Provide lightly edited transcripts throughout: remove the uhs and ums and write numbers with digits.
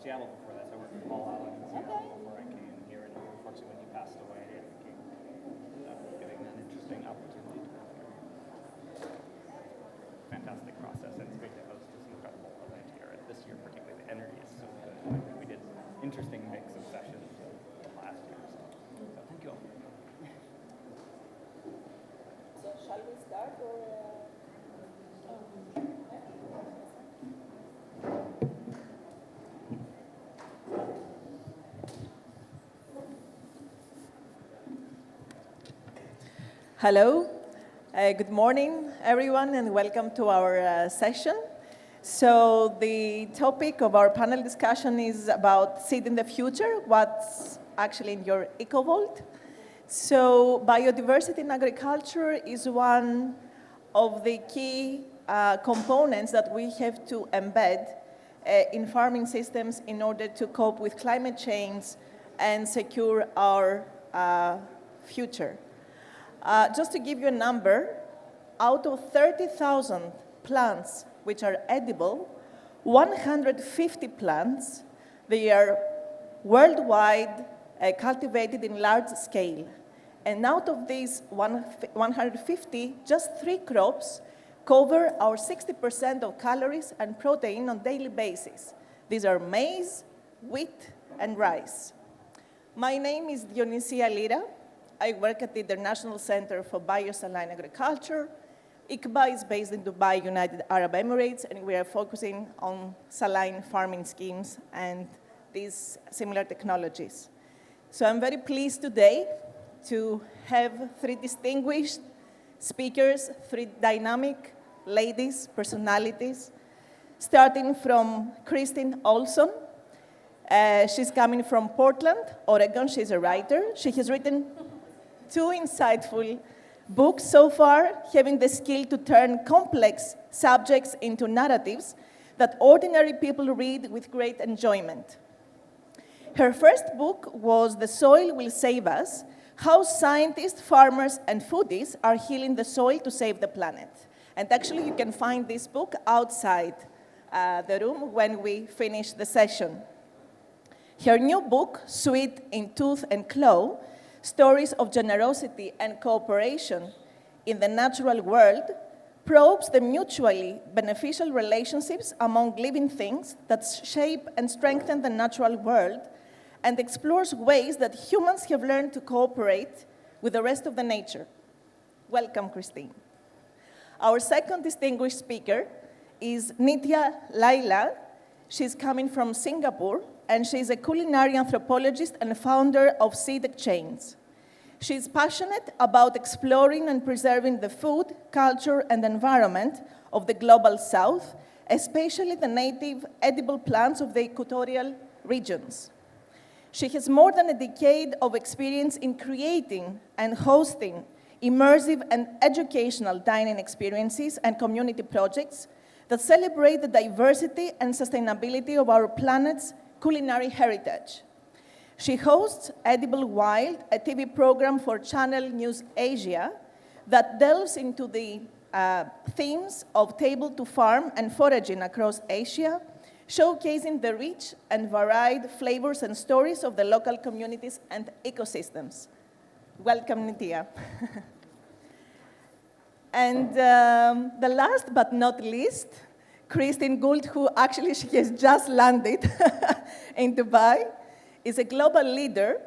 Seattle before that, so I worked with Paul Allen in Seattle before I came here, and unfortunately when he passed away, I became getting an interesting opportunity to work here. Fantastic process, and it's great to host this incredible event here. This year particularly, the energy is so good. I think we did interesting mix of sessions last year, so thank you all. So shall we start or? Hello, good morning, everyone, and welcome to our session. So the topic of our panel discussion is about seed in the future, what's actually in your EcoVault. So biodiversity in agriculture is one of the key components that we have to embed in farming systems in order to cope with climate change and secure our future. Just to give you a number, out of 30,000 plants which are edible, 150 plants, they are worldwide cultivated in large scale. And out of these 150, just 3 crops cover our 60% of calories and protein on a daily basis. These are maize, wheat, and rice. My name is Dionysia Lyra. I work at the International Center for Biosaline Agriculture. ICBA is based in Dubai, United Arab Emirates, and we are focusing on saline farming schemes and these similar technologies. So I'm very pleased today to have 3 distinguished speakers, 3 dynamic ladies, personalities, starting from Kristin Ohlson. She's coming from Portland, Oregon. She's a writer. She has written 2 insightful books so far, having the skill to turn complex subjects into narratives that ordinary people read with great enjoyment. Her first book was The Soil Will Save Us: How Scientists, Farmers, and Foodies Are Healing the Soil to Save the Planet. And actually, you can find this book outside the room when we finish the session. Her new book, Sweet in Tooth and Claw, Stories of Generosity and Cooperation in the Natural World, probes the mutually beneficial relationships among living things that shape and strengthen the natural world, and explores ways that humans have learned to cooperate with the rest of the nature. Welcome, Kristin. Our second distinguished speaker is Nithiya Laila. She's coming from Singapore, and she's a culinary anthropologist and founder of Seedxchange. She's passionate about exploring and preserving the food, culture, and environment of the global south, especially the native edible plants of the equatorial regions. She has more than a decade of experience in creating and hosting immersive and educational dining experiences and community projects that celebrate the diversity and sustainability of our planet's culinary heritage. She hosts Edible Wild, a TV program for Channel News Asia that delves into the themes of table to farm and foraging across Asia, showcasing the rich and varied flavors and stories of the local communities and ecosystems. Welcome, Nithiya. And the last but not least, Kristin Gould, who actually she has just landed in Dubai, is a global leader,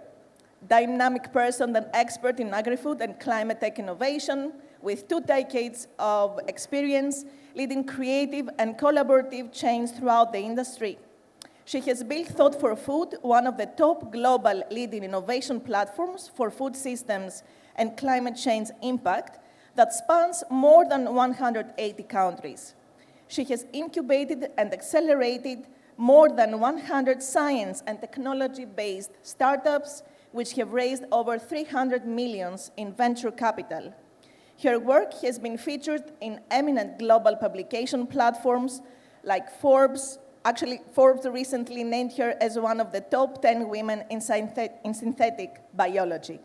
dynamic person and expert in agri-food and climate tech innovation, with 2 decades of experience leading creative and collaborative change throughout the industry. She has built Thought for Food, one of the top global leading innovation platforms for food systems and climate change impact that spans more than 180 countries. She has incubated and accelerated more than 100 science and technology-based startups, which have raised over 300 million in venture capital. Her work has been featured in eminent global publication platforms like Forbes. Actually, Forbes recently named her as one of the top 10 women in synthetic biology.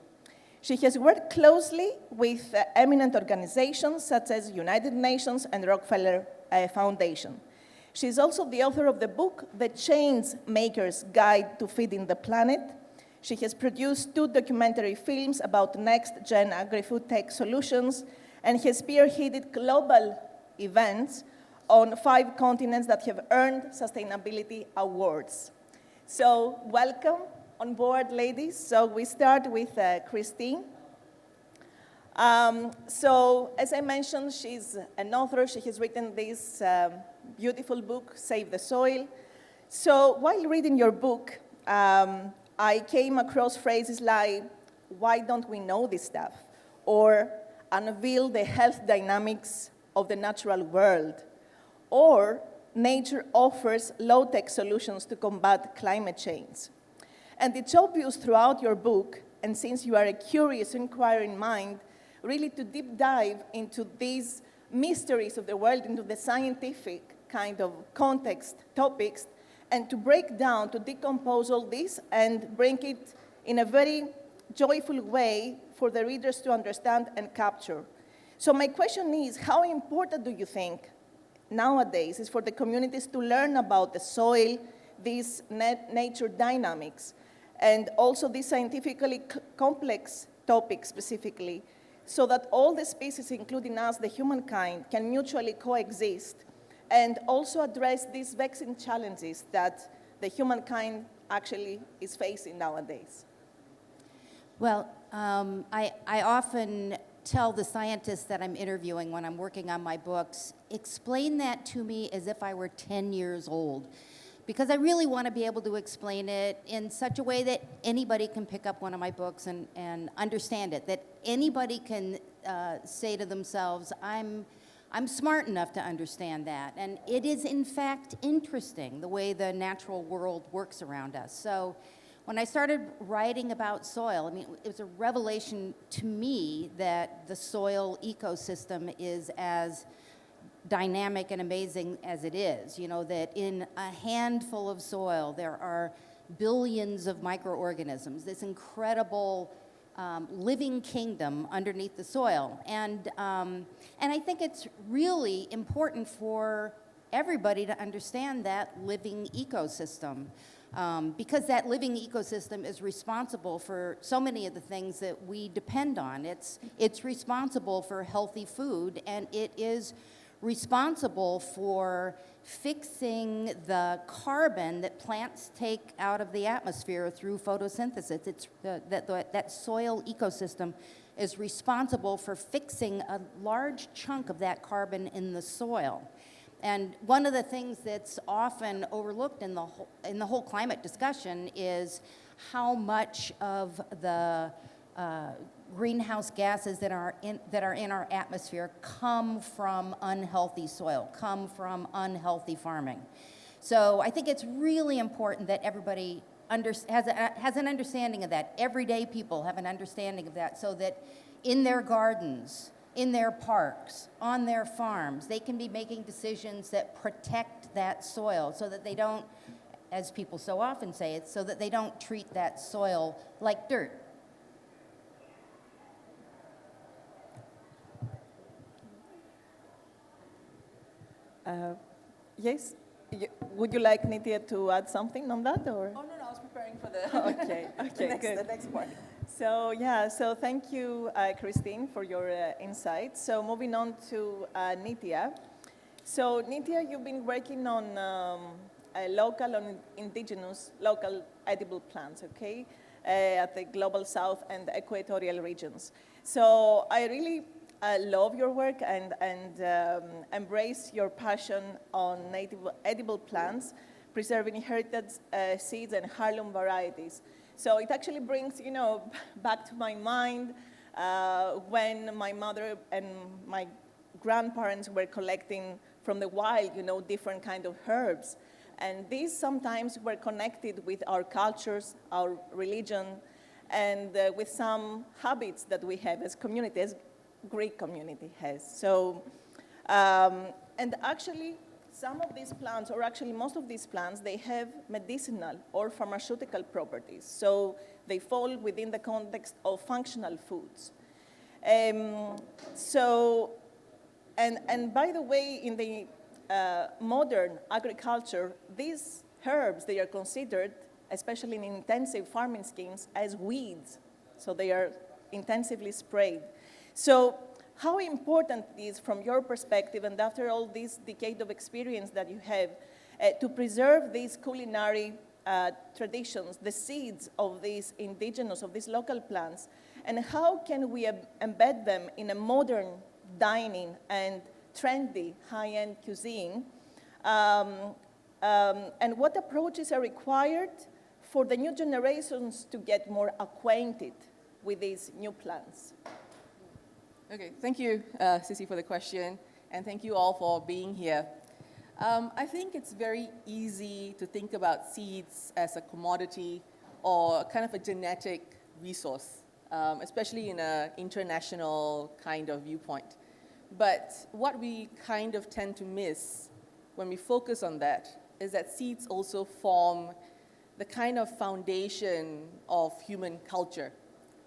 She has worked closely with eminent organizations such as United Nations and Rockefeller Foundation. She's also the author of the book, The Change Maker's Guide to Feeding the Planet. She has produced 2 documentary films about next-gen agri-food tech solutions and has spearheaded global events on 5 continents that have earned sustainability awards. So welcome on board, ladies. So we start with Kristin. So as I mentioned, she's an author. She has written this beautiful book, Save the Soil. So while reading your book, I came across phrases like, why don't we know this stuff? Or unveil the health dynamics of the natural world. Or nature offers low-tech solutions to combat climate change. And it's obvious throughout your book, and since you are a curious, inquiring mind, really to deep dive into these mysteries of the world, into the scientific kind of context topics, and to break down, to decompose all this and bring it in a very joyful way for the readers to understand and capture. So my question is, how important do you think nowadays is for the communities to learn about the soil, these nature dynamics, and also these scientifically complex topics specifically, so that all the species, including us, the humankind, can mutually coexist and also address these vexing challenges that the humankind actually is facing nowadays? Well, I often tell the scientists that I'm interviewing when I'm working on my books, explain that to me as if I were 10 years old. Because I really want to be able to explain it in such a way that anybody can pick up one of my books and understand it, that anybody can say to themselves, I'm smart enough to understand that. And it is, in fact, interesting the way the natural world works around us. So when I started writing about soil, I mean, it was a revelation to me that the soil ecosystem is as dynamic and amazing as it is. You know, that in a handful of soil, there are billions of microorganisms, this incredible living kingdom underneath the soil. And I think it's really important for everybody to understand that living ecosystem. Because that living ecosystem is responsible for so many of the things that we depend on. It's responsible for healthy food, and it is responsible for fixing the carbon that plants take out of the atmosphere through photosynthesis. It's that soil ecosystem is responsible for fixing a large chunk of that carbon in the soil. And one of the things that's often overlooked in the whole climate discussion is how much of the greenhouse gases that are in our atmosphere come from unhealthy soil, come from unhealthy farming. So I think it's really important that everybody has an understanding of that. Everyday people have an understanding of that, so that in their gardens, in their parks, on their farms, they can be making decisions that protect that soil, so that they don't, as people so often say, it's so that they don't treat that soil like dirt. Yes? Would you like Nithiya to add something on that, or? Oh, no, I was preparing for the, Okay, good. the next part. So, yeah, so thank you, Kristin, for your insights. So moving on to Nithiya. So, Nithiya, you've been working on local, on indigenous, local edible plants, okay, at the Global South and equatorial regions. So I really love your work and embrace your passion on native edible plants, preserving heritage seeds and heirloom varieties. So it actually brings, you know, back to my mind when my mother and my grandparents were collecting from the wild, you know, different kind of herbs. And these sometimes were connected with our cultures, our religion, and with some habits that we have as communities, Greek community has. So, and actually, some of these plants, or actually most of these plants, they have medicinal or pharmaceutical properties. So they fall within the context of functional foods. And by the way, in the modern agriculture, these herbs, they are considered, especially in intensive farming schemes, as weeds. So they are intensively sprayed. So how important it is from your perspective, and after all this decade of experience that you have, to preserve these culinary traditions, the seeds of these indigenous, of these local plants, and how can we embed them in a modern dining and trendy high-end cuisine, and what approaches are required for the new generations to get more acquainted with these new plants? Okay, thank you, Sissy, for the question, and thank you all for being here. I think it's very easy to think about seeds as a commodity or kind of a genetic resource, especially in an international kind of viewpoint. But what we kind of tend to miss when we focus on that is that seeds also form the kind of foundation of human culture,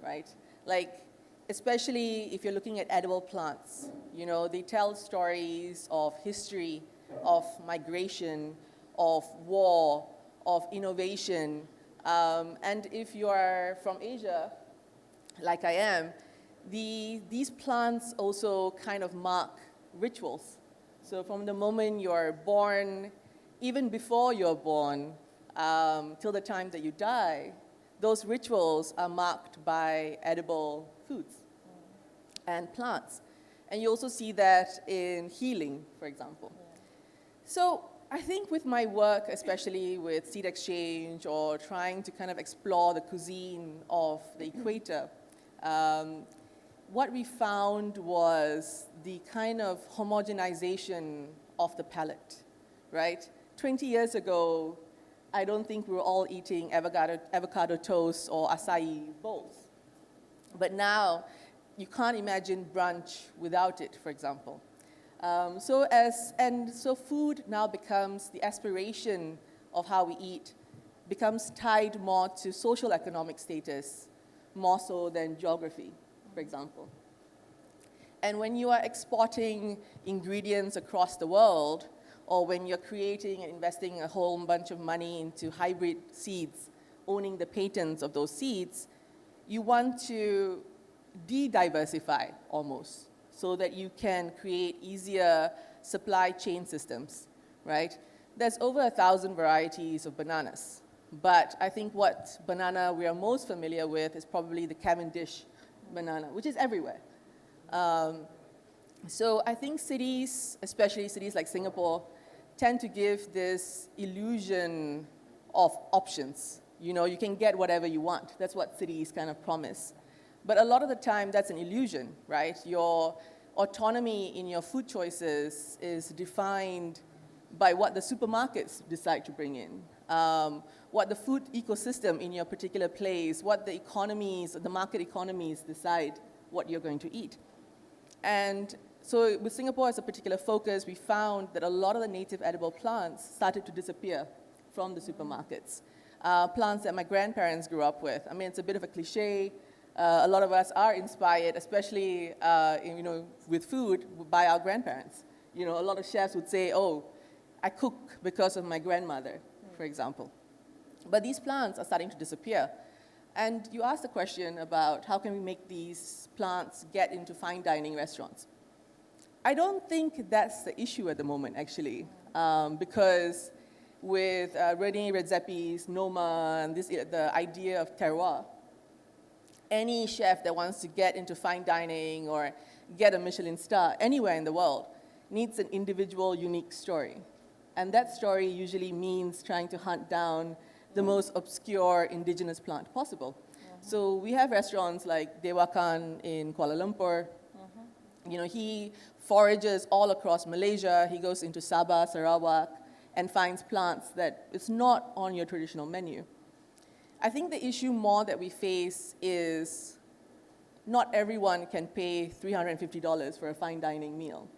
right? Like, especially if you're looking at edible plants, you know, they tell stories of history, of migration, of war, of innovation. And if you are from Asia, like I am, these plants also kind of mark rituals. So from the moment you're born, even before you're born, till the time that you die, those rituals are marked by edible foods and plants. And you also see that in healing, for example. So I think with my work, especially with Seedxchange or trying to kind of explore the cuisine of the equator, what we found was the kind of homogenization of the palate, right? 20 years ago, I don't think we were all eating avocado toast or acai bowls. But now, you can't imagine brunch without it, for example. So food now becomes the aspiration of how we eat, becomes tied more to social economic status, more so than geography, for example. And when you are exporting ingredients across the world, or when you're creating and investing a whole bunch of money into hybrid seeds, owning the patents of those seeds, you want to de-diversify almost, so that you can create easier supply chain systems, right? There's over 1,000 varieties of bananas, but I think what banana we are most familiar with is probably the Cavendish banana, which is everywhere. So I think cities, especially cities like Singapore, tend to give this illusion of options. You know, you can get whatever you want. That's what cities kind of promise. But a lot of the time, that's an illusion, right? Your autonomy in your food choices is defined by what the supermarkets decide to bring in, what the food ecosystem in your particular place, what the economies, the market economies decide what you're going to eat. And so with Singapore as a particular focus, we found that a lot of the native edible plants started to disappear from the supermarkets. Plants that my grandparents grew up with. I mean, it's a bit of a cliche. A lot of us are inspired, especially with food, by our grandparents. You know, a lot of chefs would say, oh, I cook because of my grandmother, for example. But these plants are starting to disappear. And you asked the question about how can we make these plants get into fine dining restaurants. I don't think that's the issue at the moment, actually, because with René Redzepi's Noma and the idea of terroir, any chef that wants to get into fine dining or get a Michelin star anywhere in the world needs an individual, unique story. And that story usually means trying to hunt down the most obscure indigenous plant possible. So we have restaurants like Dewa Khan in Kuala Lumpur. You know, he forages all across Malaysia. He goes into Sabah, Sarawak, and finds plants that it's not on your traditional menu. I think the issue more that we face is not everyone can pay $350 for a fine dining meal.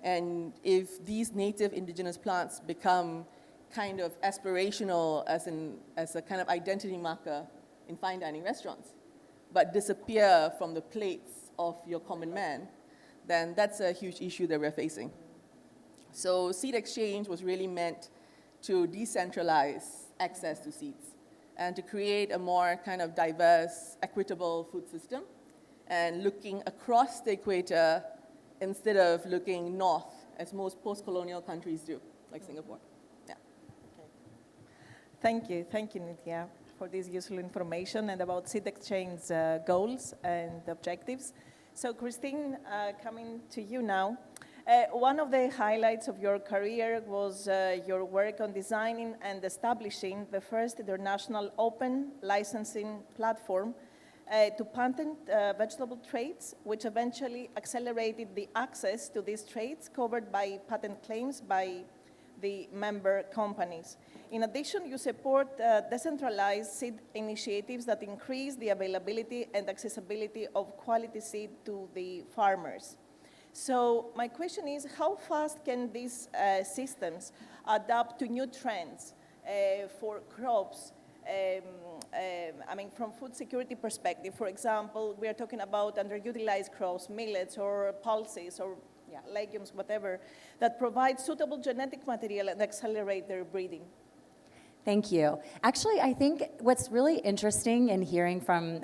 And if these native indigenous plants become kind of aspirational as a kind of identity marker in fine dining restaurants, but disappear from the plates of your common man, then that's a huge issue that we're facing. So Seedxchange was really meant to decentralize access to seeds and to create a more kind of diverse, equitable food system and looking across the equator instead of looking north, as most post-colonial countries do, like Singapore. Yeah. Thank you, Nithiya, for this useful information and about Seedxchange's goals and objectives. So, Kristin, coming to you now. One of the highlights of your career was your work on designing and establishing the first international open licensing platform to patent vegetable traits, which eventually accelerated the access to these traits covered by patent claims by the member companies. In addition, you support decentralized seed initiatives that increase the availability and accessibility of quality seed to the farmers. So my question is, how fast can these systems adapt to new trends for crops? I mean, from food security perspective, for example, we are talking about underutilized crops, millets or pulses or legumes, whatever, that provide suitable genetic material and accelerate their breeding. Thank you. Actually, I think what's really interesting in hearing from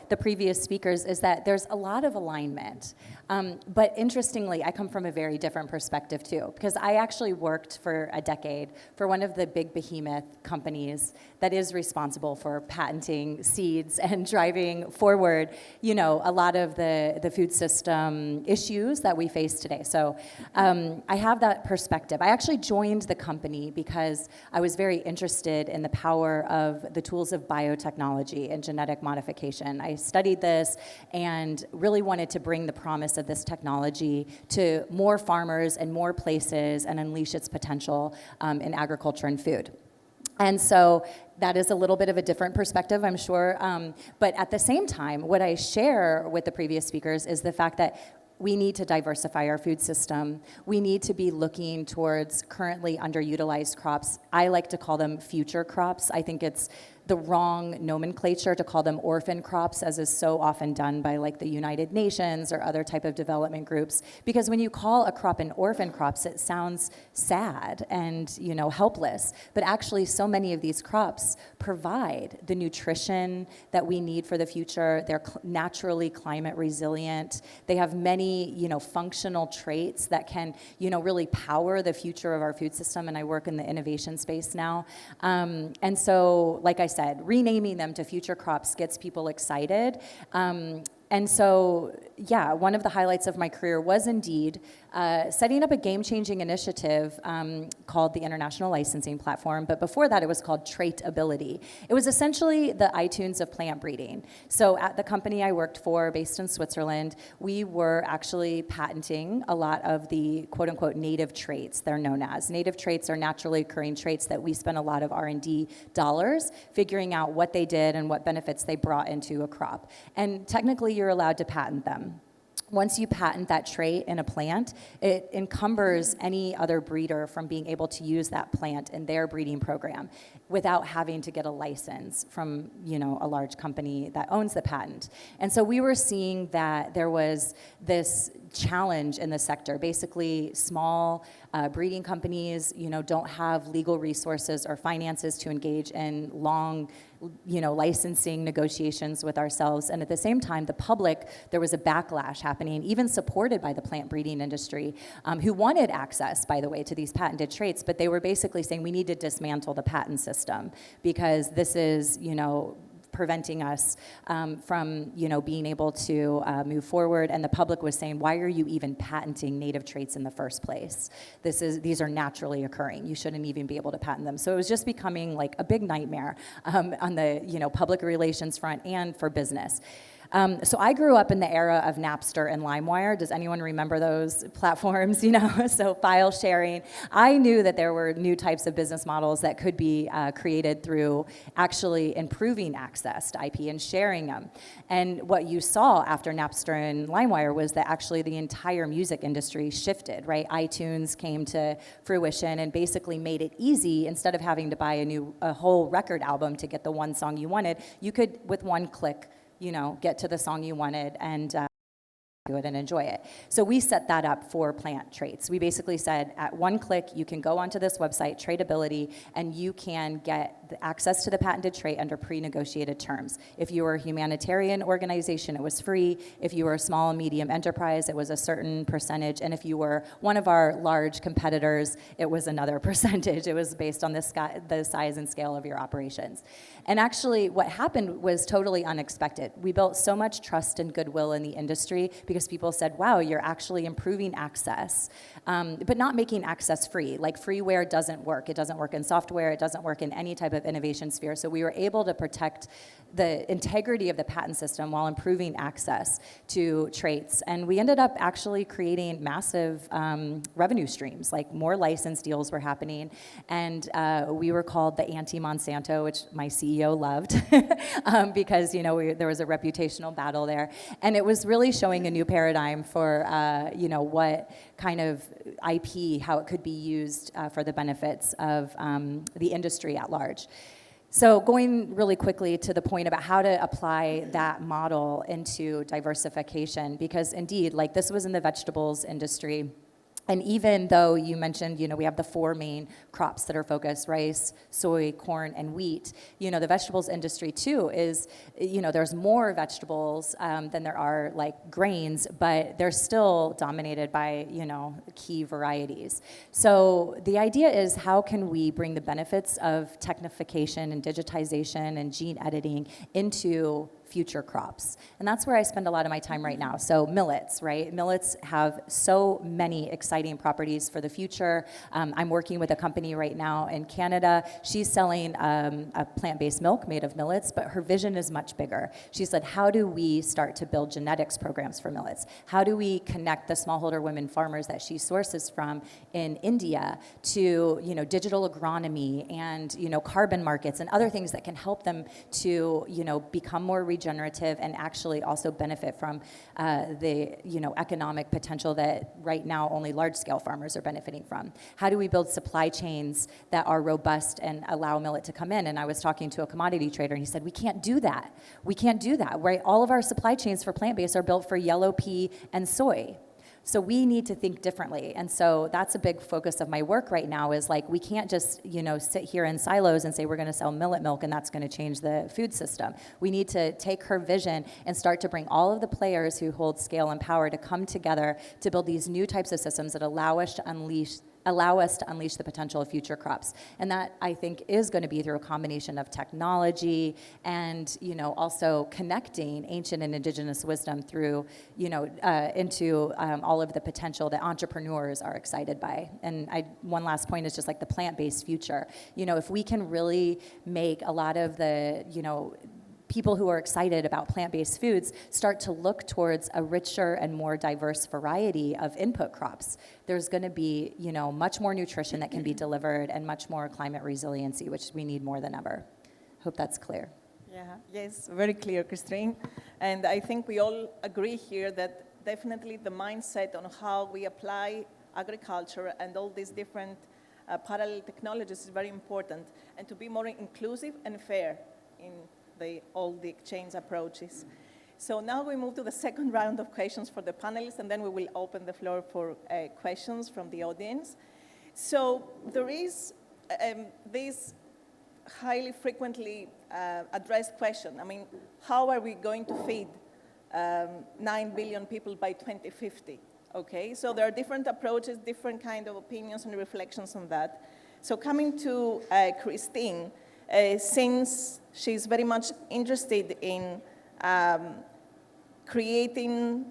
the previous speakers is that there's a lot of alignment. But interestingly, I come from a very different perspective too, because I actually worked for a decade for one of the big behemoth companies that is responsible for patenting seeds and driving forward, you know, a lot of the food system issues that we face today. So I have that perspective. I actually joined the company because I was very interested in the power of the tools of biotechnology and genetic modification. I studied this and really wanted to bring the promise of this technology to more farmers and more places and unleash its potential in agriculture and food. And so that is a little bit of a different perspective, I'm sure. But at the same time, what I share with the previous speakers is the fact that we need to diversify our food system. We need to be looking towards currently underutilized crops. I like to call them future crops. I think it's the wrong nomenclature to call them orphan crops, as is so often done by like the United Nations or other type of development groups. Because when you call a crop an orphan crops, it sounds sad and, you know, helpless. But actually, so many of these crops provide the nutrition that we need for the future. They're naturally climate resilient. They have many, you know, functional traits that can, you know, really power the future of our food system. And I work in the innovation space now. And so, like I said, renaming them to future crops gets people excited. And so, yeah, one of the highlights of my career was indeed setting up a game-changing initiative called the International Licensing Platform, but before that it was called Traitability. It was essentially the iTunes of plant breeding. So at the company I worked for, based in Switzerland, we were actually patenting a lot of the quote-unquote native traits, they're known as. Native traits are naturally occurring traits that we spend a lot of R&D dollars figuring out what they did and what benefits they brought into a crop. And technically you're allowed to patent them. Once you patent that trait in a plant, it encumbers any other breeder from being able to use that plant in their breeding program without having to get a license from, you know, a large company that owns the patent. And so we were seeing that there was this challenge in the sector. Basically, small breeding companies, you know, don't have legal resources or finances to engage in long, you know, licensing negotiations with ourselves. And at the same time, the public, there was a backlash happening, even supported by the plant breeding industry, who wanted access, by the way, to these patented traits, but they were basically saying we need to dismantle the patent system because this is, you know, preventing us from, you know, being able to move forward. And the public was saying, why are you even patenting native traits in the first place? These are naturally occurring. You shouldn't even be able to patent them. So it was just becoming like a big nightmare on the, you know, public relations front and for business. So I grew up in the era of Napster and LimeWire. Does anyone remember those platforms? You know, so file sharing. I knew that there were new types of business models that could be created through actually improving access to IP and sharing them. And what you saw after Napster and LimeWire was that actually the entire music industry shifted, right? iTunes came to fruition and basically made it easy. Instead of having to buy a whole record album to get the one song you wanted, you could, with one click, you know, get to the song you wanted. And it and enjoy it. So we set that up for plant traits. We basically said at one click, you can go onto this website, Tradeability, and you can get the access to the patented trait under pre-negotiated terms. If you were a humanitarian organization, it was free. If you were a small and medium enterprise, it was a certain percentage. And if you were one of our large competitors, it was another percentage. It was based on the size and scale of your operations. And actually, what happened was totally unexpected. We built so much trust and goodwill in the industry because people said, wow, you're actually improving access, but not making access free. Like freeware doesn't work. It doesn't work in software. It doesn't work in any type of innovation sphere. So we were able to protect the integrity of the patent system while improving access to traits. And we ended up actually creating massive revenue streams, like more license deals were happening. And we were called the anti-Monsanto, which my CEO loved because, you know, there was a reputational battle there. And it was really showing a new paradigm for, you know, what kind of IP, how it could be used for the benefits of the industry at large. So going really quickly to the point about how to apply that model into diversification, because indeed, like this was in the vegetables industry. And even though you mentioned, you know, we have the 4 main crops that are focused, rice, soy, corn, and wheat, you know, the vegetables industry too is, you know, there's more vegetables than there are like grains, but they're still dominated by, you know, key varieties. So the idea is how can we bring the benefits of technification and digitization and gene editing into future crops. And that's where I spend a lot of my time right now. So millets, right? Millets have so many exciting properties for the future. I'm working with a company right now in Canada. She's selling a plant-based milk made of millets, but her vision is much bigger. She said, how do we start to build genetics programs for millets? How do we connect the smallholder women farmers that she sources from in India to, you know, digital agronomy and, you know, carbon markets and other things that can help them to, you know, become more regenerative and actually also benefit from the, you know, economic potential that right now only large-scale farmers are benefiting from. How do we build supply chains that are robust and allow millet to come in? And I was talking to a commodity trader, and he said, we can't do that. We can't do that, right? All of our supply chains for plant-based are built for yellow pea and soy. So we need to think differently. And so that's a big focus of my work right now is like, we can't just, you know, sit here in silos and say we're gonna sell millet milk and that's gonna change the food system. We need to take her vision and start to bring all of the players who hold scale and power to come together to build these new types of systems that allow us to unleash the potential of future crops. And that, I think, is going to be through a combination of technology and, you know, also connecting ancient and indigenous wisdom through, you know, into all of the potential that entrepreneurs are excited by. And one last point is just like the plant-based future. You know, if we can really make a lot of the, you know, people who are excited about plant-based foods start to look towards a richer and more diverse variety of input crops, there's going to be, you know, much more nutrition that can be delivered and much more climate resiliency, which we need more than ever. Hope that's clear. Yeah, yes, very clear, Kristin. And I think we all agree here that definitely the mindset on how we apply agriculture and all these different parallel technologies is very important, and to be more inclusive and fair in all the exchange approaches. So now we move to the second round of questions for the panelists, and then we will open the floor for questions from the audience. So there is this highly frequently addressed question. I mean, how are we going to feed 9 billion people by 2050? Okay, so there are different approaches, different kind of opinions and reflections on that. So coming to Kristin, since she's very much interested in creating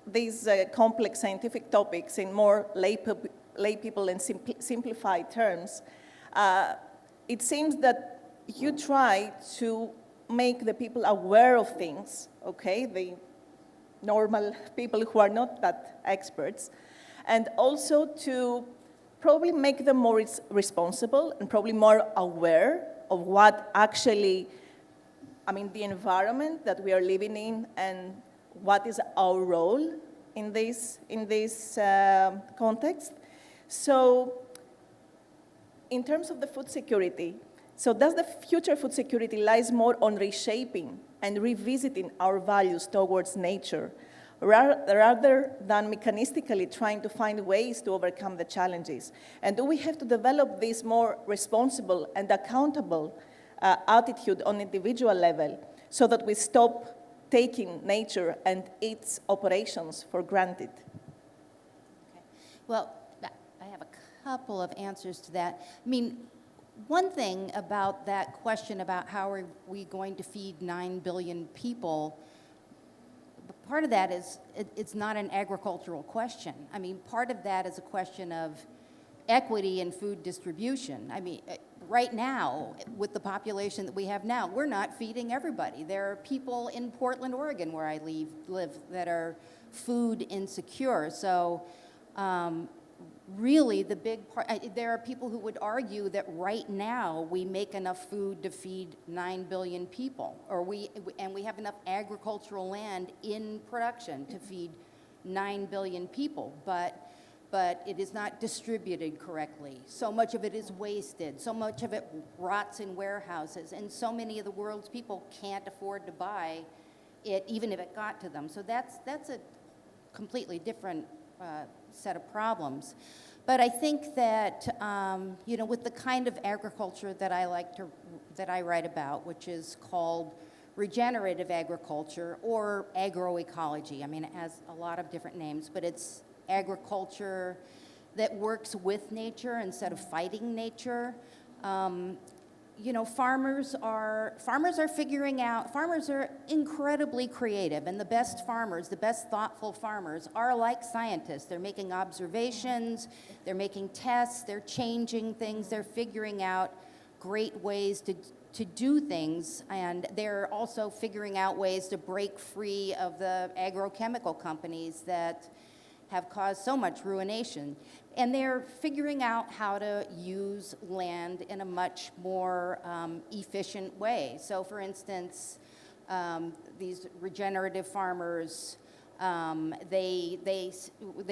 these complex scientific topics in more lay people and simplified terms, it seems that you try to make the people aware of things, okay, the normal people who are not that experts, and also to probably make them more responsible and probably more aware of what actually, I mean, the environment that we are living in and what is our role in this context. So in terms of the food security, so does the future food security lies more on reshaping and revisiting our values towards nature rather than mechanistically trying to find ways to overcome the challenges? And do we have to develop this more responsible and accountable attitude on individual level so that we stop taking nature and its operations for granted? Okay. Well, I have a couple of answers to that. I mean, one thing about that question about how are we going to feed 9 billion people, part of that is it's not an agricultural question. I mean, part of that is a question of equity in food distribution. I mean, right now, with the population that we have now, we're not feeding everybody. There are people in Portland, Oregon, where I live, that are food insecure. So really the big part, there are people who would argue that right now we make enough food to feed 9 billion people, and we have enough agricultural land in production to feed 9 billion people, but it is not distributed correctly. So much of it is wasted, so much of it rots in warehouses, and so many of the world's people can't afford to buy it, even if it got to them. So that's a completely different set of problems. But I think that, with the kind of agriculture that I write about, which is called regenerative agriculture or agroecology. I mean, it has a lot of different names, but it's agriculture that works with nature instead of fighting nature. Farmers are incredibly creative, and the best farmers, the best thoughtful farmers are like scientists. They're making observations, they're making tests, they're changing things, they're figuring out great ways to do things, and they're also figuring out ways to break free of the agrochemical companies that have caused so much ruination. And they're figuring out how to use land in a much more efficient way. So for instance, these regenerative farmers, they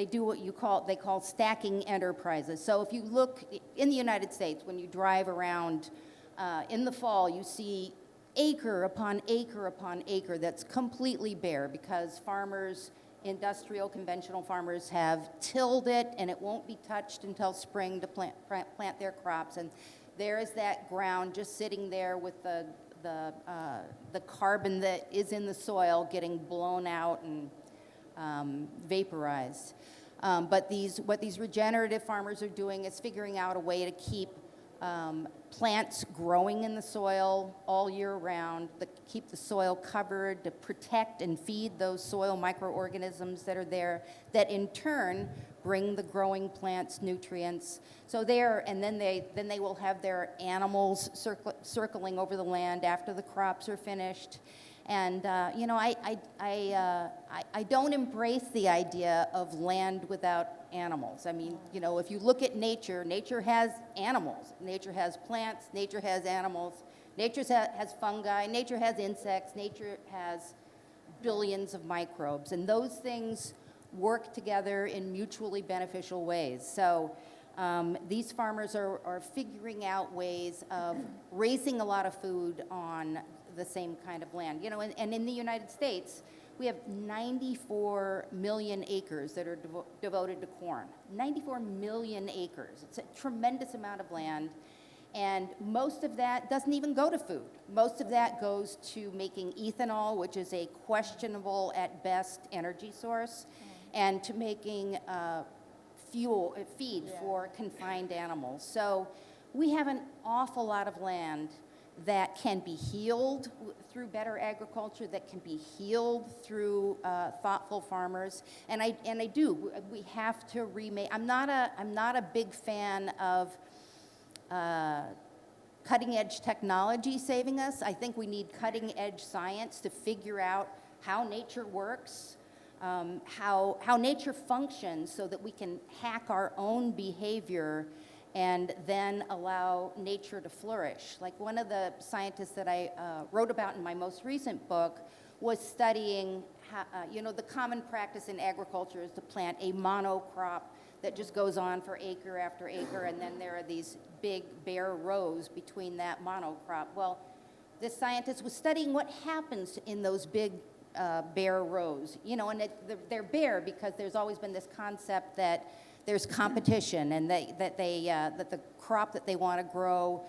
do what they call stacking enterprises. So if you look in the United States, when you drive around in the fall, you see acre upon acre upon acre that's completely bare because industrial conventional farmers have tilled it, and it won't be touched until spring to plant their crops. And there is that ground just sitting there with the carbon that is in the soil getting blown out and vaporized. But what these regenerative farmers are doing is figuring out a way to keep plants growing in the soil all year round, keep the soil covered, to protect and feed those soil microorganisms that are there, that in turn bring the growing plants nutrients. So then they will have their animals circling over the land after the crops are finished. And I don't embrace the idea of land without animals. I mean, if you look at nature, nature has animals. Nature has plants, nature has animals, nature has fungi, nature has insects, nature has billions of microbes. And those things work together in mutually beneficial ways. So these farmers are figuring out ways of raising a lot of food on the same kind of land. And in the United States, we have 94 million acres that are devoted to corn. 94 million acres. It's a tremendous amount of land. And most of that doesn't even go to food. Most of that goes to making ethanol, which is a questionable at best energy source, and to making feed for confined animals. So we have an awful lot of land that can be healed through better agriculture, that can be healed through thoughtful farmers, and we have to remake. I'm not a big fan of cutting edge technology saving us. I think we need cutting edge science to figure out how nature works, how nature functions, so that we can hack our own behavior and then allow nature to flourish. Like one of the scientists that I wrote about in my most recent book was studying how, the common practice in agriculture is to plant a monocrop that just goes on for acre after acre, and then there are these big bare rows between that monocrop. Well, this scientist was studying what happens in those big bare rows. You know, and they're bare because there's always been this concept that there's competition and that the crop that they want to grow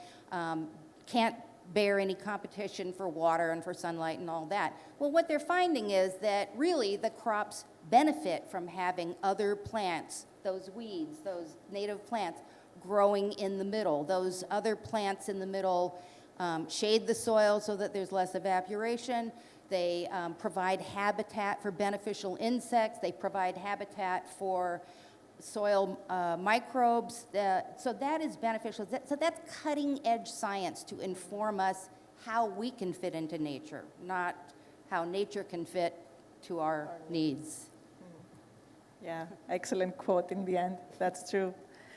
can't bear any competition for water and for sunlight and all that. Well, what they're finding is that really the crops benefit from having other plants, those weeds, those native plants, growing in the middle. Those other plants in the middle shade the soil so that there's less evaporation. They provide habitat for beneficial insects. They provide habitat for soil microbes. So that is beneficial. So that's cutting edge science to inform us how we can fit into nature, not how nature can fit to our needs. Yeah, excellent quote in the end. That's true.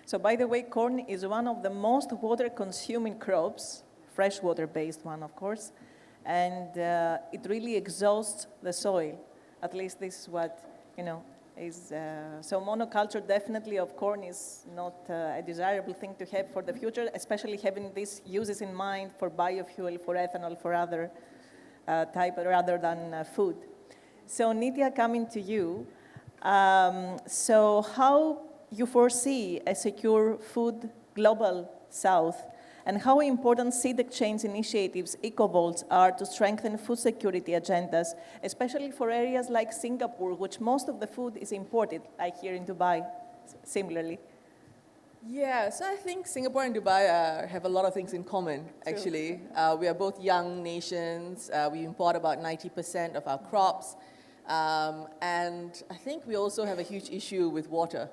So by the way, corn is one of the most water-consuming crops, freshwater-based one, of course, and it really exhausts the soil. At least this is what, is. So monoculture definitely of corn is not a desirable thing to have for the future, especially having these uses in mind for biofuel, for ethanol, for other type rather than food. So Nithiya, coming to you, so how you foresee a secure food global south, and how important Seedxchange initiatives, eco-vaults, are to strengthen food security agendas, especially for areas like Singapore, which most of the food is imported, like here in Dubai, similarly. Yeah, so I think Singapore and Dubai have a lot of things in common, actually. We are both young nations. We import about 90% of our crops. And I think we also have a huge issue with water.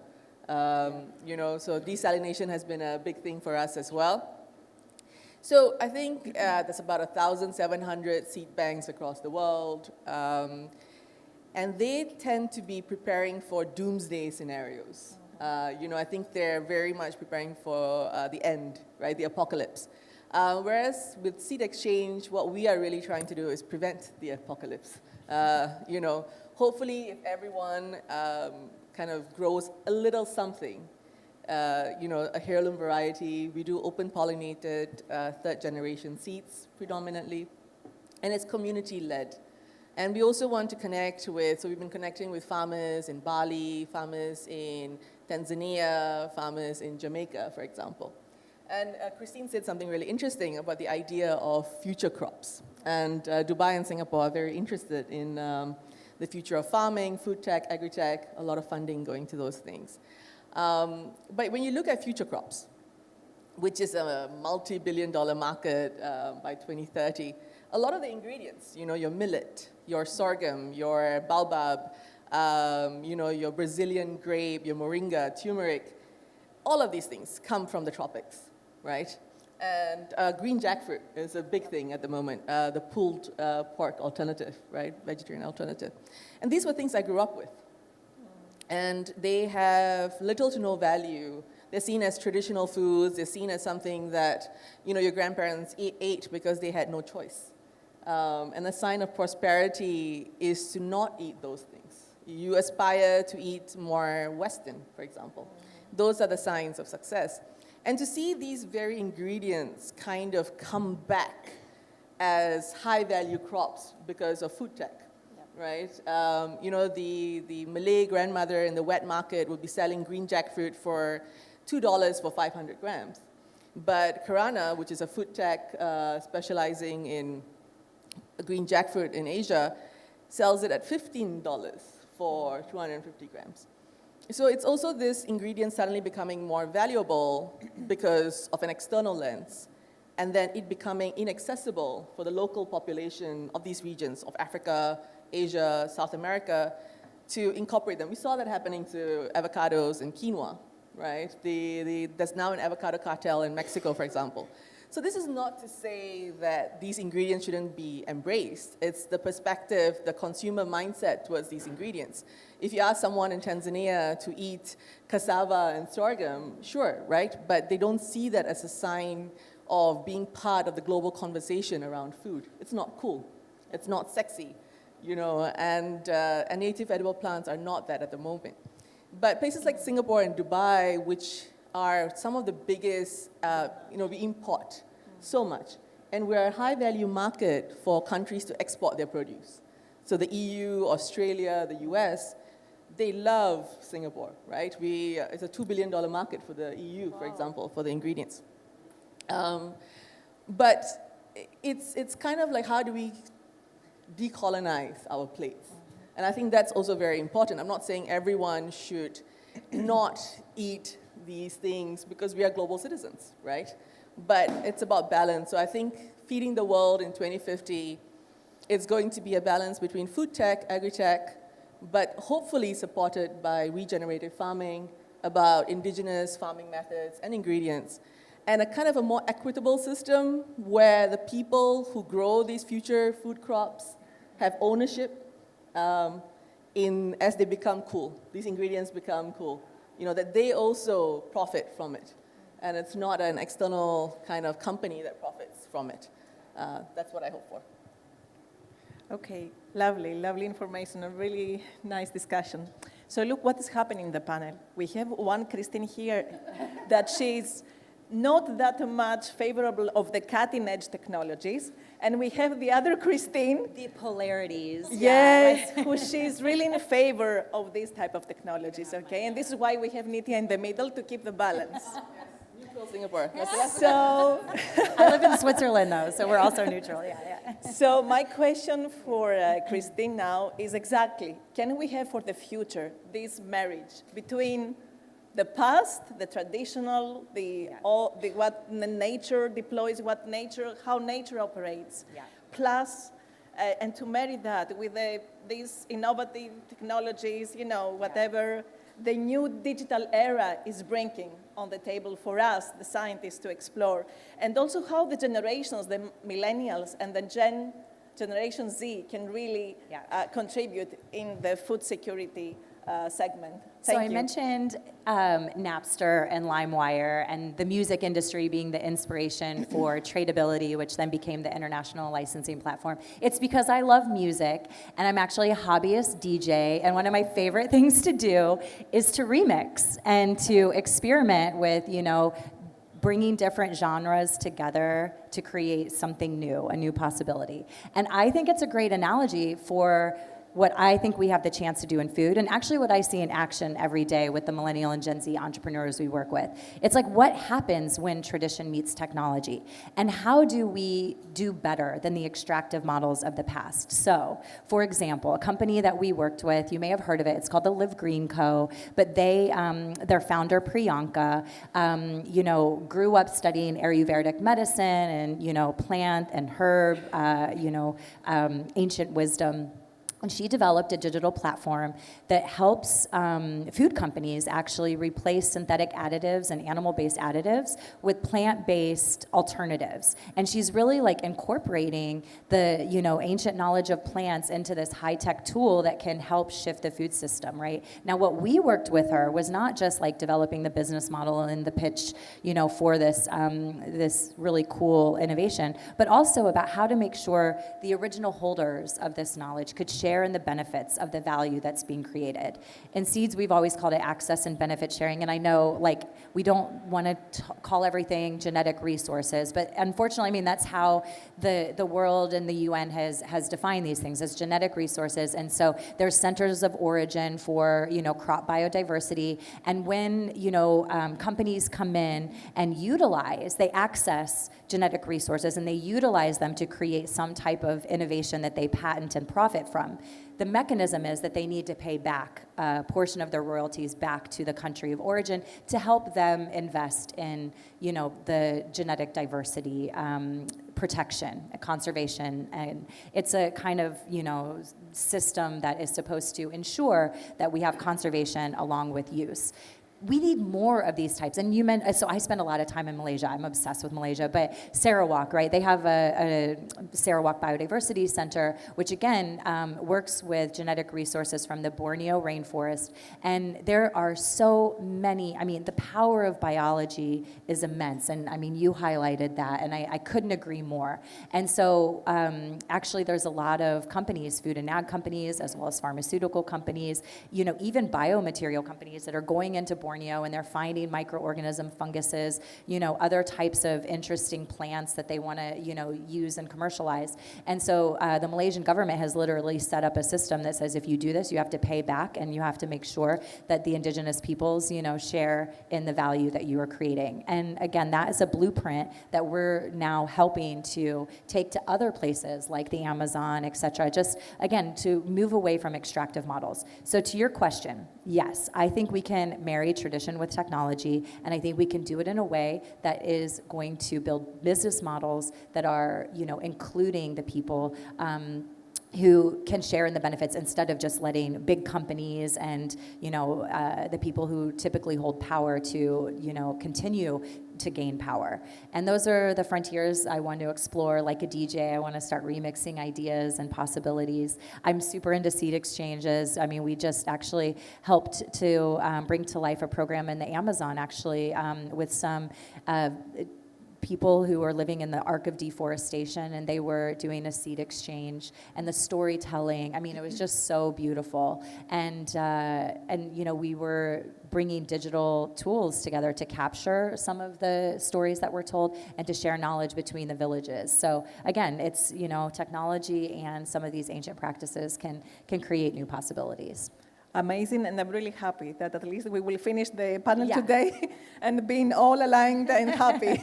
So desalination has been a big thing for us as well. So I think there's about 1,700 seed banks across the world. And they tend to be preparing for doomsday scenarios. I think they're very much preparing for the end, right, the apocalypse. Whereas with Seedxchange, what we are really trying to do is prevent the apocalypse. Hopefully if everyone kind of grows a little something, a heirloom variety. We do open pollinated third generation seeds predominantly, and it's community led. And we also want to connect with, so we've been connecting with farmers in Bali, farmers in Tanzania, farmers in Jamaica, for example. And Kristin said something really interesting about the idea of future crops. And Dubai and Singapore are very interested in the future of farming, food tech, agri-tech, a lot of funding going to those things. But when you look at future crops, which is a multi-billion-dollar market by 2030, a lot of the ingredients, your millet, your sorghum, your baobab, your Brazilian grape, your moringa, turmeric, all of these things come from the tropics, right? And green jackfruit is a big thing at the moment, the pulled pork alternative, right? Vegetarian alternative. And these were things I grew up with. And they have little to no value. They're seen as traditional foods. They're seen as something that, your grandparents ate because they had no choice. And a sign of prosperity is to not eat those things. You aspire to eat more Western, for example. Those are the signs of success. And to see these very ingredients kind of come back as high-value crops because of food tech. Right? The Malay grandmother in the wet market would be selling green jackfruit for $2 for 500 grams. But Karana, which is a food tech specializing in green jackfruit in Asia, sells it at $15 for 250 grams. So it's also this ingredient suddenly becoming more valuable because of an external lens, and then it becoming inaccessible for the local population of these regions of Africa, Asia, South America, to incorporate them. We saw that happening to avocados and quinoa, right? There's now an avocado cartel in Mexico, for example. So this is not to say that these ingredients shouldn't be embraced. It's the perspective, the consumer mindset towards these ingredients. If you ask someone in Tanzania to eat cassava and sorghum, sure, right? But they don't see that as a sign of being part of the global conversation around food. It's not cool. It's not sexy. And native edible plants are not that at the moment. But places like Singapore and Dubai, which are some of the biggest, we import so much. And we're a high-value market for countries to export their produce. So the EU, Australia, the US, they love Singapore, right? It's a $2 billion market for the EU, for example, for the ingredients. But it's kind of like, how do we decolonize our plates? And I think that's also very important. I'm not saying everyone should not eat these things because we are global citizens, right? But it's about balance. So I think feeding the world in 2050, it's going to be a balance between food tech, agri-tech, but hopefully supported by regenerative farming, about indigenous farming methods and ingredients, and a kind of a more equitable system where the people who grow these future food crops have ownership as they become cool. These ingredients become cool. You know, that they also profit from it. And it's not an external kind of company that profits from it. That's what I hope for. Okay, lovely, lovely information, a really nice discussion. So look what is happening in the panel. We have one Kristin here that she's not that much favorable of the cutting-edge technologies, and we have the other Kristin. The polarities. Yes, who she's really in favor of this type of technologies, okay? And this is why we have Nithiya in the middle to keep the balance. Neutral Singapore. So, I live in Switzerland, though, so we're also neutral, yeah. so my question for Kristin now is exactly, can we have for the future this marriage between the past, the traditional, what nature deploys, how nature operates, plus, and to marry that with these innovative technologies, you know, whatever the new digital era is bringing on the table for us, the scientists, to explore, and also how the generations, the millennials and the Generation Z, can really contribute in the food security segment. So I mentioned Napster and LimeWire and the music industry being the inspiration for Tradability, which then became the international licensing platform. It's because I love music, and I'm actually a hobbyist DJ, and one of my favorite things to do is to remix and to experiment with, you know, bringing different genres together to create something new, a new possibility. And I think it's a great analogy for what I think we have the chance to do in food, and actually what I see in action every day with the millennial and Gen Z entrepreneurs we work with. It's like, what happens when tradition meets technology? And how do we do better than the extractive models of the past? So, for example, a company that we worked with, you may have heard of it, it's called the Live Green Co., but their founder, Priyanka, you know, grew up studying Ayurvedic medicine and, you know, plant and herb, ancient wisdom. And she developed a digital platform that helps food companies actually replace synthetic additives and animal-based additives with plant-based alternatives. And she's really like incorporating the, you know, ancient knowledge of plants into this high-tech tool that can help shift the food system, right? Now, what we worked with her was not just like developing the business model and the pitch, you know, for this this really cool innovation, but also about how to make sure the original holders of this knowledge could share in the benefits of the value that's being created. In Seeds, we've always called it access and benefit sharing, and I know, like, we don't want to call everything genetic resources, but unfortunately, I mean, that's how the world and the UN has defined these things as genetic resources, and so there's centers of origin for, you know, crop biodiversity, and when, you know, companies come in and they access genetic resources and they utilize them to create some type of innovation that they patent and profit from. The mechanism is that they need to pay back a portion of their royalties back to the country of origin to help them invest in, you know, the genetic diversity protection, conservation, and it's a kind of, you know, system that is supposed to ensure that we have conservation along with use. We need more of these types. And you meant, so I spend a lot of time in Malaysia. I'm obsessed with Malaysia, but Sarawak, right? They have a Sarawak Biodiversity Center, which again works with genetic resources from the Borneo rainforest. And there are so many, I mean, the power of biology is immense. And I mean, you highlighted that, and I couldn't agree more. And so actually there's a lot of companies, food and ag companies, as well as pharmaceutical companies, you know, even biomaterial companies that are going into Borneo Borneo, and they're finding microorganism funguses, other types of interesting plants that they want to, use and commercialize. And so the Malaysian government has literally set up a system that says if you do this, you have to pay back, and you have to make sure that the indigenous peoples, share in the value that you are creating. And again, that is a blueprint that we're now helping to take to other places like the Amazon, et cetera, just again, to move away from extractive models. So to your question, yes, I think we can marry tradition with technology, and I think we can do it in a way that is going to build business models that are, including the people who can share in the benefits instead of just letting big companies and, the people who typically hold power to, continue to gain power. And those are the frontiers I want to explore. Like a DJ, I want to start remixing ideas and possibilities. I'm super into seed exchanges. I mean, we just actually helped to bring to life a program in the Amazon, actually, with some people who are living in the arc of deforestation, and they were doing a seed exchange, and the storytelling, I mean, it was just so beautiful. And we were bringing digital tools together to capture some of the stories that were told and to share knowledge between the villages. So again, it's, technology and some of these ancient practices can create new possibilities. Amazing, and I'm really happy that at least we will finish the panel today and being all aligned and happy.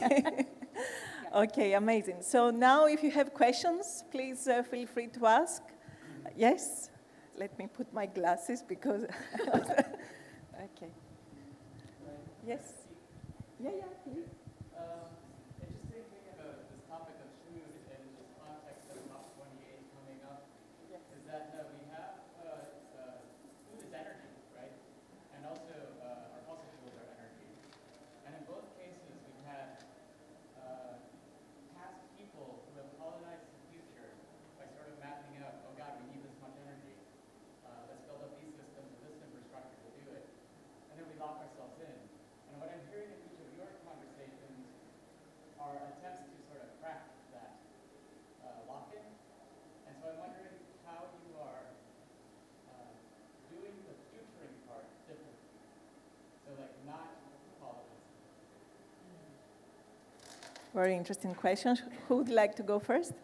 Okay, amazing. So now if you have questions, please feel free to ask. Yes? Let me put my glasses because... Okay. Yes? Yeah, please. Interesting thing about this topic of food in this context of COP28 coming up is that we have food is energy, right? And also our fossil fuels are energy. And in both cases, we've had past people who have colonized the future by sort of mapping out, oh God, we need this much energy. Let's build up these systems with this infrastructure to do it. And then we lock ourselves in. And what I'm hearing in each of your conversations are attempts to sort of crack that lock-in. And so I'm wondering how you are doing the futuring part differently. So like not politics. Very interesting questions. Who would like to go first?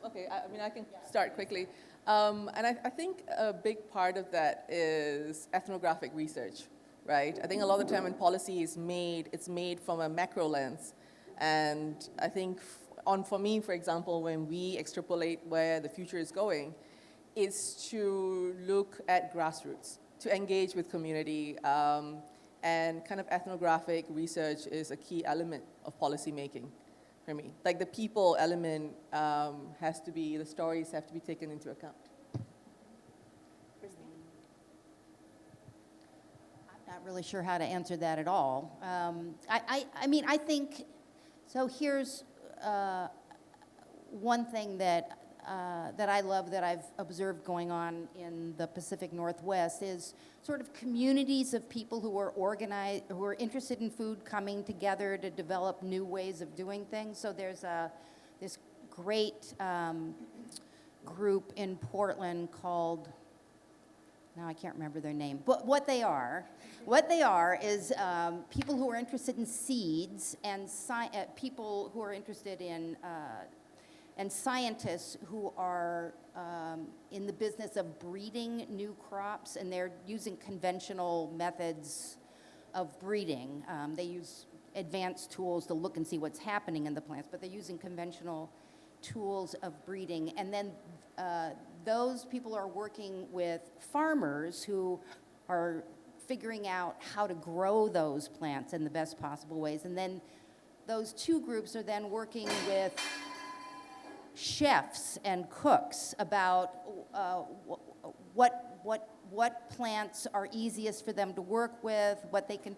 Okay, I can start quickly. And I think a big part of that is ethnographic research, right? I think a lot of the time when policy is made, it's made from a macro lens. And I think for me, for example, when we extrapolate where the future is going, is to look at grassroots, to engage with community, and kind of ethnographic research is a key element of policy making for me. Like the people element the stories have to be taken into account. I'm not really sure how to answer that at all. I think, so here's one thing that I love that I've observed going on in the Pacific Northwest is sort of communities of people who are organized, who are interested in food coming together to develop new ways of doing things. So there's this great group in Portland called, now I can't remember their name, but what they are is people who are interested in seeds and people who are interested in and scientists who are in the business of breeding new crops, and they're using conventional methods of breeding. They use advanced tools to look and see what's happening in the plants, but they're using conventional tools of breeding. And then those people are working with farmers who are figuring out how to grow those plants in the best possible ways. And then those two groups are then working with chefs and cooks about what plants are easiest for them to work with, what they can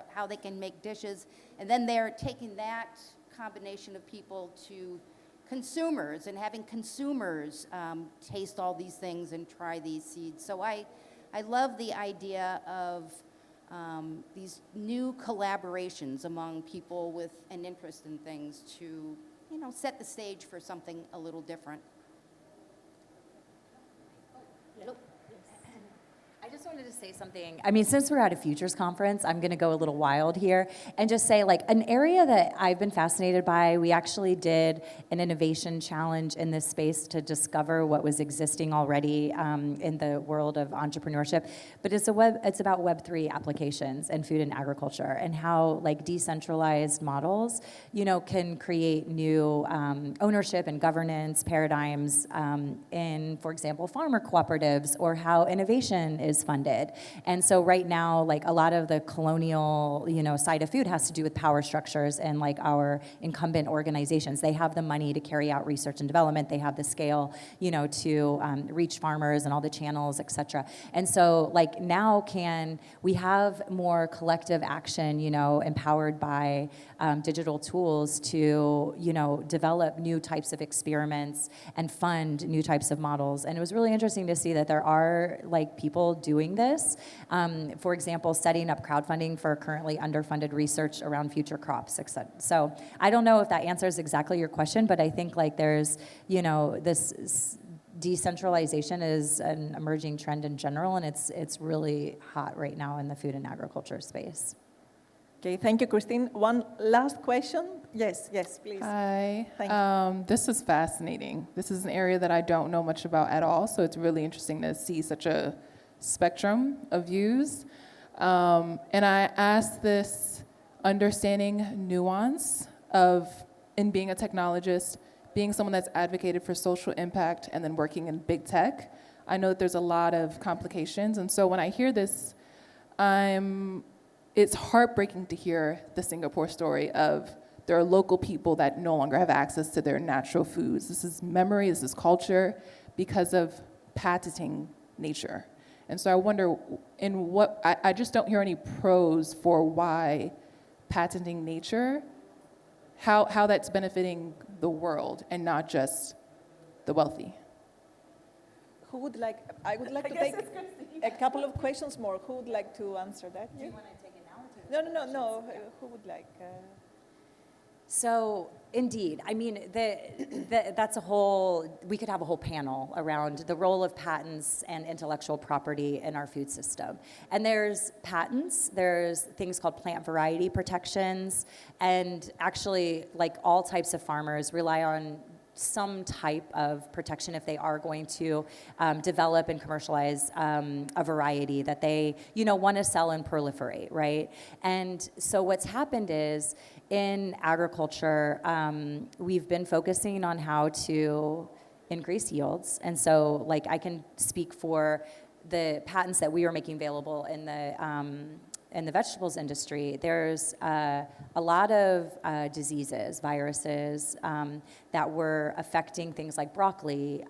how they can make dishes, and then they're taking that combination of people to consumers and having consumers taste all these things and try these seeds. So I love the idea of these new collaborations among people with an interest in things to set the stage for something a little different. I just wanted to say something. I mean, since we're at a futures conference, I'm going to go a little wild here and just say, like, an area that I've been fascinated by, we actually did an innovation challenge in this space to discover what was existing already in the world of entrepreneurship. But it's about Web3 applications in food and agriculture, and how, like, decentralized models, can create new ownership and governance paradigms in, for example, farmer cooperatives, or how innovation is funded. And so right now, like, a lot of the colonial, side of food has to do with power structures and, like, our incumbent organizations. They have the money to carry out research and development. They have the scale, to reach farmers and all the channels, et cetera. And so, like, now can we have more collective action, empowered by digital tools to, develop new types of experiments and fund new types of models. And it was really interesting to see that there are, like, people doing this. For example, setting up crowdfunding for currently underfunded research around future crops, etc. So I don't know if that answers exactly your question, but I think, like, there's, this decentralization is an emerging trend in general, and it's really hot right now in the food and agriculture space. Okay, thank you, Kristin. One last question. Yes, please. Hi. Thank you. This is fascinating. This is an area that I don't know much about at all, so it's really interesting to see such a spectrum of views. And I ask this understanding nuance of, in being a technologist, being someone that's advocated for social impact and then working in big tech. I know that there's a lot of complications, and so when I hear this, it's heartbreaking to hear the Singapore story of there are local people that no longer have access to their natural foods. This is memory, this is culture, because of patenting nature. And so I wonder, I just don't hear any pros for why patenting nature, how that's benefiting the world and not just the wealthy. Who would like, I would like to take a couple of questions more. Who would like to answer that? Do you want to take it now or take it? No. Who would like? So indeed, I mean, that's we could have a whole panel around the role of patents and intellectual property in our food system. And there's patents, there's things called plant variety protections, and actually, like, all types of farmers rely on some type of protection if they are going to develop and commercialize a variety that they, want to sell and proliferate, right? And so what's happened is, in agriculture, we've been focusing on how to increase yields. And so, like, I can speak for the patents that we are making available in the vegetables industry. There's a lot of diseases, viruses that were affecting things like broccoli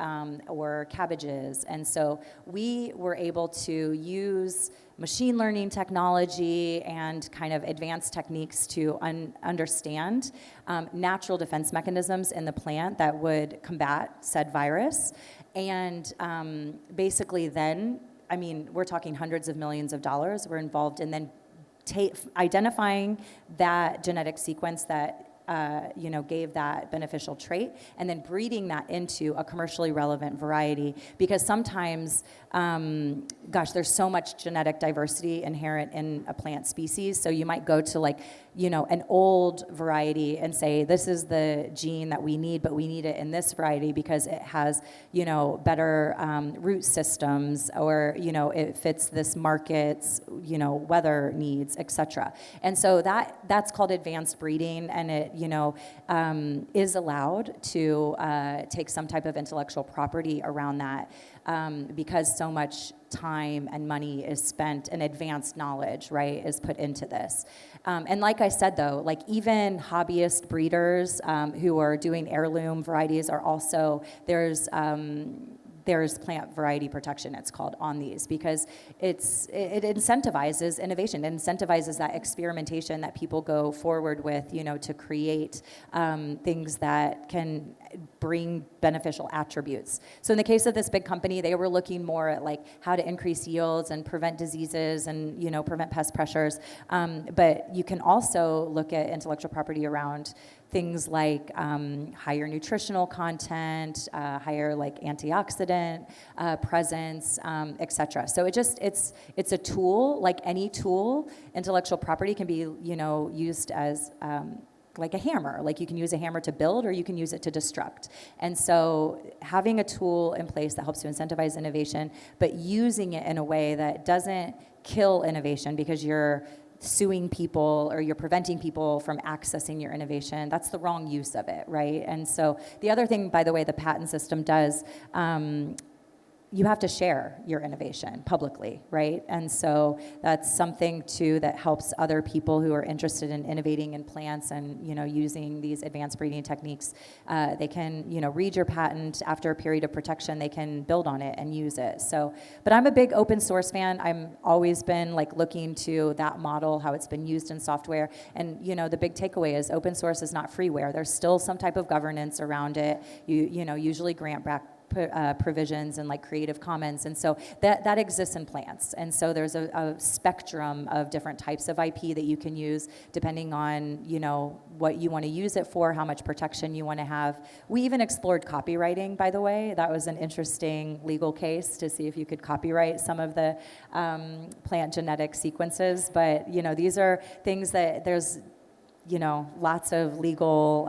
or cabbages. And so we were able to use machine learning technology and kind of advanced techniques to understand natural defense mechanisms in the plant that would combat said virus. And basically then, I mean, we're talking hundreds of millions of dollars were involved in then identifying that genetic sequence that gave that beneficial trait, and then breeding that into a commercially relevant variety. Because sometimes, there's so much genetic diversity inherent in a plant species. So you might go to, like, an old variety and say, this is the gene that we need, but we need it in this variety because it has, better root systems, or, it fits this market's, weather needs, et cetera. And so that's called advanced breeding, and it, is allowed to take some type of intellectual property around that, because so much time and money is spent and advanced knowledge, right, is put into this. And like I said, though, like, even hobbyist breeders who are doing heirloom varieties are also, there's plant variety protection, it's called, on these, because it incentivizes innovation. It incentivizes that experimentation that people go forward with, to create things that can bring beneficial attributes. So in the case of this big company, they were looking more at, like, how to increase yields and prevent diseases and, prevent pest pressures. But you can also look at intellectual property around things like higher nutritional content, higher like antioxidant presence, et cetera. So it's a tool, like any tool. Intellectual property can be, used as like a hammer. Like you can use a hammer to build or you can use it to destruct. And so having a tool in place that helps to incentivize innovation, but using it in a way that doesn't kill innovation because you're suing people or you're preventing people from accessing your innovation, that's the wrong use of it, right? And so the other thing, by the way, the patent system does, you have to share your innovation publicly, right? And so that's something too that helps other people who are interested in innovating in plants and using these advanced breeding techniques. They can read your patent after a period of protection. They can build on it and use it. So, but I'm a big open source fan. I'm always been like looking to that model, how it's been used in software. And the big takeaway is open source is not freeware. There's still some type of governance around it. Usually grant back provisions and like Creative Commons, and so that exists in plants. And so there's a spectrum of different types of IP that you can use depending on what you want to use it for, how much protection you want to have. We even explored copywriting, by the way. That was an interesting legal case to see if you could copyright some of the plant genetic sequences. But these are things that there's lots of legal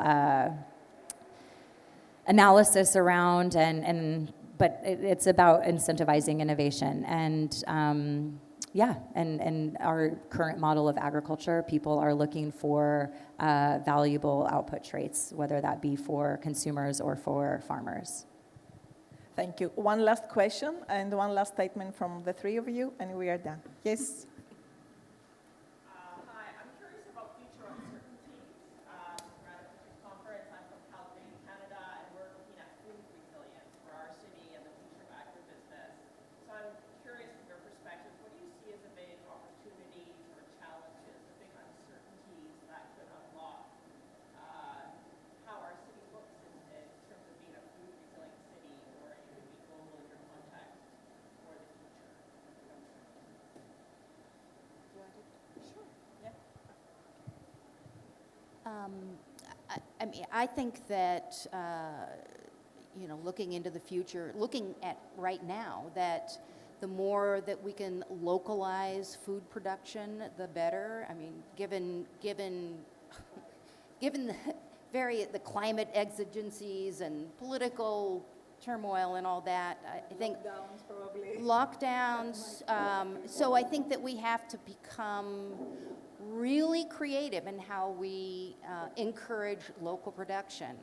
analysis around, but it's about incentivizing innovation. And and our current model of agriculture, people are looking for valuable output traits, whether that be for consumers or for farmers. Thank you. One last question and one last statement from the three of you, and we are done. Yes? Hi, I'm curious about future uncertainties. We're at a conference. I'm from Calgary, Canada, and we're looking at food resilience for our city and the future of agribusiness. So I'm curious from your perspective, what do you see as the big opportunities or challenges, the big uncertainties that could unlock how our city looks in terms of being a food resilient city, or it could be global in your context for the future? I think that, looking into the future, looking at right now, that the more that we can localize food production, the better. I mean, given the climate exigencies and political turmoil and all that, I think Lockdowns, probably. lockdowns. So I think that we have to become really creative in how we encourage local production.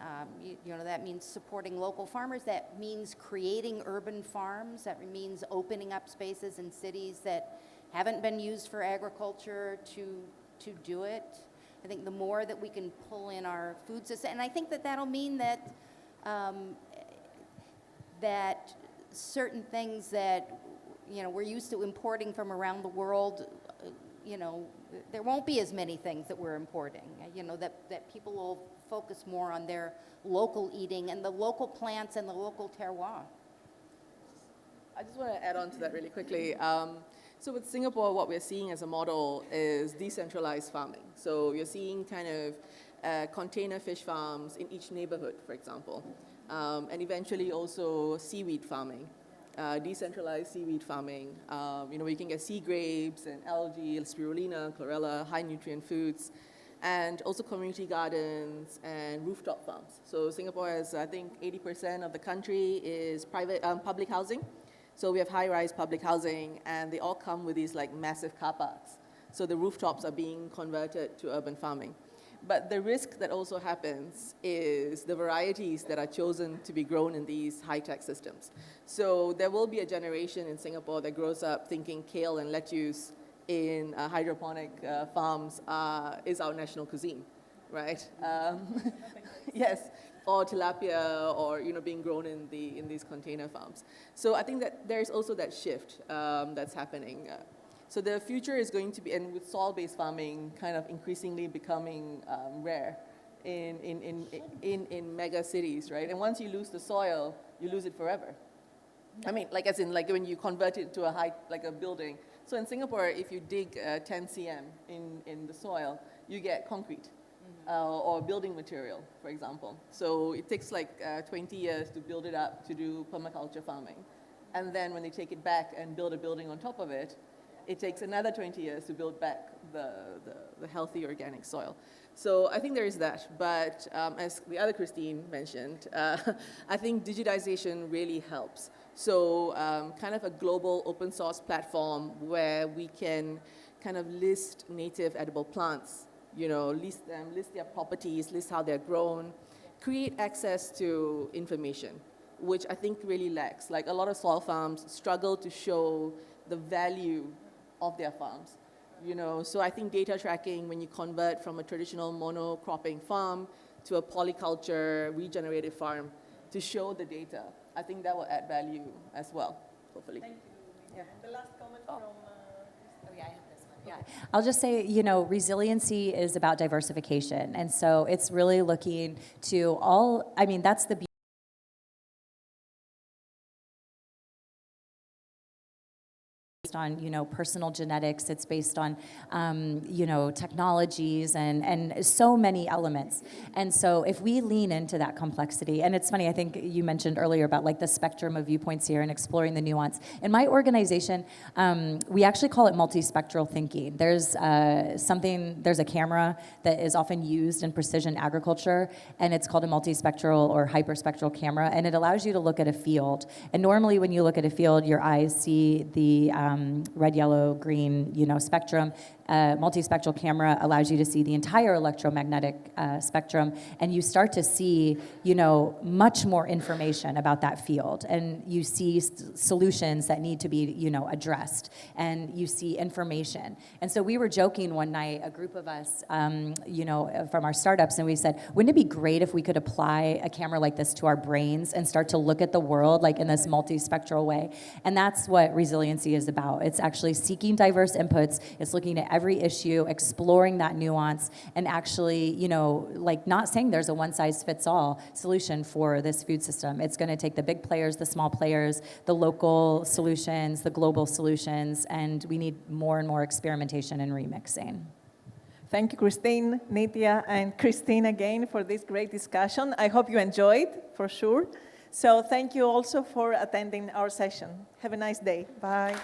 That means supporting local farmers. That means creating urban farms. That means opening up spaces in cities that haven't been used for agriculture to do it. I think the more that we can pull in our food system, and I think that that'll mean that that certain things that we're used to importing from around the world, there won't be as many things that we're importing. That people will focus more on their local eating and the local plants and the local terroir. I just want to add on to that really quickly. So with Singapore, what we're seeing as a model is decentralized farming. So you're seeing kind of container fish farms in each neighborhood, for example, and eventually also seaweed farming. Decentralized seaweed farming, where you can get sea grapes and algae, spirulina, chlorella, high nutrient foods, and also community gardens and rooftop farms. So Singapore has, I think, 80% of the country is public housing. So we have high-rise public housing, and they all come with these like massive car parks. So the rooftops are being converted to urban farming. But the risk that also happens is the varieties that are chosen to be grown in these high-tech systems. So there will be a generation in Singapore that grows up thinking kale and lettuce in hydroponic farms is our national cuisine, right? Yes, or tilapia, or being grown in these container farms. So I think that there's also that shift that's happening. So the future is going to be, and with soil-based farming kind of increasingly becoming rare in mega cities, right? And once you lose the soil, you lose it forever. I mean, like when you convert it to a building. So in Singapore, if you dig 10 cm in the soil, you get concrete. or building material, for example. So it takes like 20 years to build it up to do permaculture farming. And then when they take it back and build a building on top of it, it takes another 20 years to build back the healthy organic soil. So I think there is that. But as the other Kristin mentioned, I think digitization really helps. So kind of a global open source platform where we can kind of list native edible plants, you know, list them, list their properties, list how they're grown, create access to information, which I think really lacks. Like a lot of soil farms struggle to show the value of their farms, you know. So I think data tracking, when you convert from a traditional monocropping farm to a polyculture regenerative farm, to show the data, I think that will add value as well, hopefully. Thank you. Yeah. The last comment from... Yeah, I have this one. Yeah. I'll just say, you know, resiliency is about diversification. And so it's really looking to all, I mean, that's the on, you know, personal genetics, it's based on, you know, technologies and so many elements. And so if we lean into that complexity, and it's funny, I think you mentioned earlier about like the spectrum of viewpoints here and exploring the nuance. In my organization, we actually call it multispectral thinking. There's there's a camera that is often used in precision agriculture, and it's called a multispectral or hyperspectral camera, and it allows you to look at a field. And normally when you look at a field, your eyes see the red, yellow, green, you know, spectrum. Multispectral camera allows you to see the entire electromagnetic spectrum, and you start to see, you know, much more information about that field, and you see solutions that need to be, you know, addressed, and you see information. And so we were joking one night, a group of us, you know, from our startups, and we said, wouldn't it be great if we could apply a camera like this to our brains and start to look at the world like in this multispectral way? And that's what resiliency is about. It's actually seeking diverse inputs. It's looking at every issue, exploring that nuance, and actually, you know, like not saying there's a one-size-fits-all solution for this food system. It's going to take the big players, the small players, the local solutions, the global solutions, and we need more and more experimentation and remixing. Thank you, Kristin, Nithiya, and Kristin again for this great discussion. I hope you enjoyed, for sure. So thank you also for attending our session. Have a nice day. Bye.